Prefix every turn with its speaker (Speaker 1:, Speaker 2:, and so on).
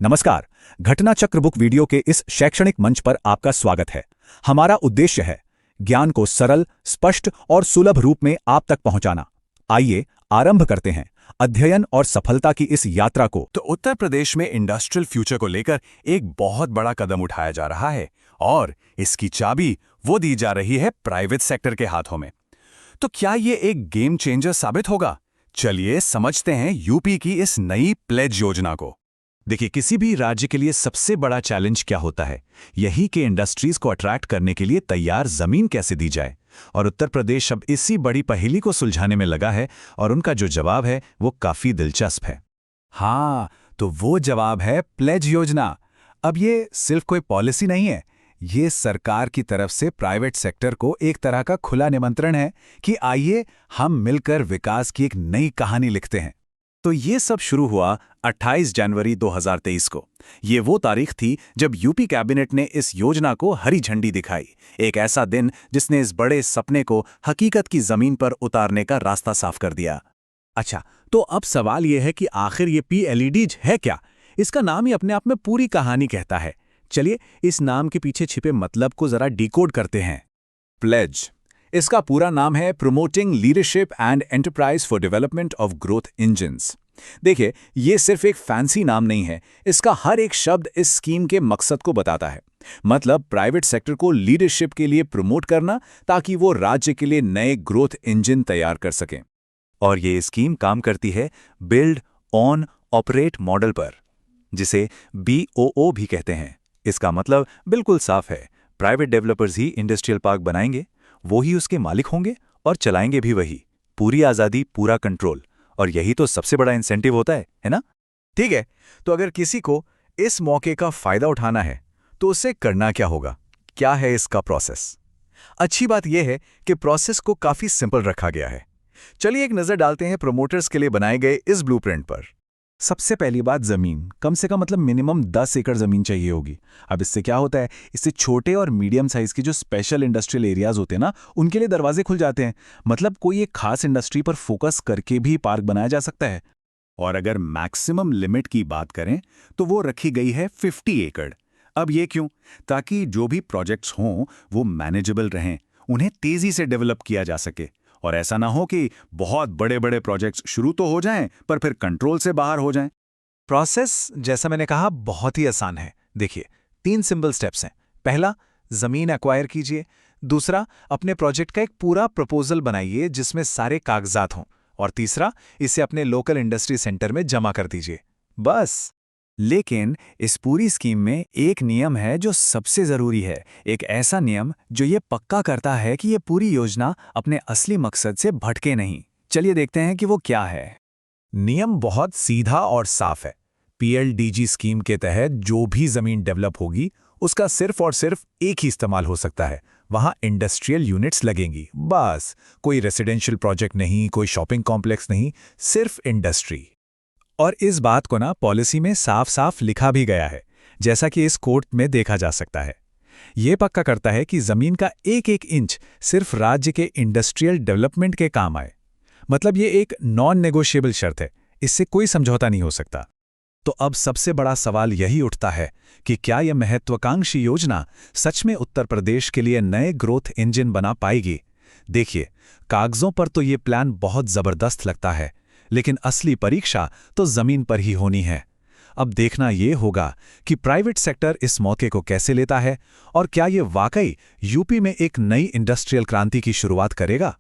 Speaker 1: नमस्कार। घटना चक्र बुक वीडियो के इस शैक्षणिक मंच पर आपका स्वागत है। हमारा उद्देश्य है ज्ञान को सरल, स्पष्ट और सुलभ रूप में आप तक पहुंचाना। आइए आरंभ करते हैं अध्ययन और सफलता की इस यात्रा को।
Speaker 2: तो उत्तर प्रदेश में इंडस्ट्रियल फ्यूचर को लेकर एक बहुत बड़ा कदम उठाया जा रहा है और इसकी चाबी वो दी जा रही है प्राइवेट सेक्टर के हाथों में। तो क्या ये एक गेम चेंजर साबित होगा? चलिए समझते हैं यूपी की इस नई प्लेज योजना को।
Speaker 1: देखिए, किसी भी राज्य के लिए सबसे बड़ा चैलेंज क्या होता है? यही कि इंडस्ट्रीज को अट्रैक्ट करने के लिए तैयार जमीन कैसे दी जाए। और उत्तर प्रदेश अब इसी बड़ी पहेली को सुलझाने में लगा है और उनका जो जवाब है वो काफी दिलचस्प है। हाँ, तो वो जवाब है प्लेज योजना। अब ये सिर्फ कोई पॉलिसी नहीं है, ये सरकार की तरफ से प्राइवेट सेक्टर को एक तरह का खुला निमंत्रण है कि आइए हम मिलकर विकास की एक नई कहानी लिखते हैं। तो ये सब शुरू हुआ 28 जनवरी 2023 को। ये वो तारीख थी जब यूपी कैबिनेट ने इस योजना को हरी झंडी दिखाई। एक ऐसा दिन जिसने इस बड़े सपने को हकीकत की जमीन पर उतारने का रास्ता साफ कर दिया। अच्छा, तो अब सवाल ये है कि आखिर ये PLEDs है क्या? इसका नाम ही अपने आप में पूरी कहानी कहता है। चलिए इस नाम के पीछे छिपे मतलब को जरा डिकोड करते हैं। प्लेज, इसका पूरा नाम है promoting leadership and enterprise for development of growth engines. देखिए, ये सिर्फ एक फैंसी नाम नहीं है, इसका हर एक शब्द इस स्कीम के मकसद को बताता है। मतलब प्राइवेट सेक्टर को लीडरशिप के लिए प्रमोट करना ताकि वो राज्य के लिए नए ग्रोथ इंजन तैयार कर सकें। और ये स्कीम काम करती है बिल्ड ऑन ऑपरेट मॉडल पर, जिसे BOO भी कहते हैं। इसका मतलब बिल्कुल साफ है, प्राइवेट डेवलपर्स ही इंडस्ट्रियल पार्क बनाएंगे, वो ही उसके मालिक होंगे और चलाएंगे भी वही। पूरी आज़ादी, पूरा कंट्रोल। और यही तो सबसे बड़ा इंसेंटिव होता है ना? ठीक है, तो अगर किसी को इस मौके का फायदा उठाना है तो उसे करना क्या होगा? क्या है इसका प्रोसेस? अच्छी बात यह है कि प्रोसेस को काफी सिंपल रखा गया है। चलिए एक नजर डालते हैं प्रमोटर्स के लिए बनाए गए इस ब्लूप्रिंट पर। सबसे पहली बात, जमीन कम से कम मतलब मिनिमम 10 एकड़ जमीन चाहिए होगी। अब इससे क्या होता है, इससे छोटे और मीडियम साइज के जो स्पेशल इंडस्ट्रियल एरियाज होते हैं ना, उनके लिए दरवाजे खुल जाते हैं। मतलब कोई एक खास इंडस्ट्री पर फोकस करके भी पार्क बनाया जा सकता है। और अगर मैक्सिमम लिमिट की बात करें तो वो रखी गई है 50 एकड़। अब ये क्यों? ताकि जो भी प्रोजेक्ट्स हों वो मैनेजेबल रहें, उन्हें तेजी से डेवलप किया जा सके। और ऐसा ना हो कि बहुत बड़े बड़े प्रोजेक्ट्स शुरू तो हो जाएं पर फिर कंट्रोल से बाहर हो जाएं। प्रोसेस जैसा मैंने कहा बहुत ही आसान है। देखिए, 3 सिंपल स्टेप्स हैं। पहला, जमीन एक्वायर कीजिए। दूसरा, अपने प्रोजेक्ट का एक पूरा प्रपोजल बनाइए जिसमें सारे कागजात हों। और तीसरा, इसे अपने लोकल इंडस्ट्री सेंटर में जमा कर दीजिए। बस। लेकिन इस पूरी स्कीम में एक नियम है जो सबसे जरूरी है, एक ऐसा नियम जो ये पक्का करता है कि ये पूरी योजना अपने असली मकसद से भटके नहीं। चलिए देखते हैं कि वो क्या है। नियम बहुत सीधा और साफ है। PLDG स्कीम के तहत जो भी जमीन डेवलप होगी उसका सिर्फ और सिर्फ एक ही इस्तेमाल हो सकता है, वहां इंडस्ट्रियल यूनिट्स लगेंगी। बस, कोई रेसिडेंशियल प्रोजेक्ट नहीं, कोई शॉपिंग कॉम्प्लेक्स नहीं, सिर्फ इंडस्ट्री। और इस बात को ना पॉलिसी में साफ साफ लिखा भी गया है, जैसा कि इस कोर्ट में देखा जा सकता है। ये पक्का करता है कि जमीन का एक एक इंच सिर्फ राज्य के इंडस्ट्रियल डेवलपमेंट के काम आए। मतलब ये एक नॉन नेगोशिएबल शर्त है, इससे कोई समझौता नहीं हो सकता। तो अब सबसे बड़ा सवाल यही उठता है कि क्या यह महत्वाकांक्षी योजना सच में उत्तर प्रदेश के लिए नए ग्रोथ इंजन बना पाएगी? देखिए, कागजों पर तो ये प्लान बहुत जबरदस्त लगता है, लेकिन असली परीक्षा तो जमीन पर ही होनी है। अब देखना ये होगा कि प्राइवेट सेक्टर इस मौके को कैसे लेता है और क्या ये वाकई यूपी में एक नई इंडस्ट्रियल क्रांति की शुरुआत करेगा।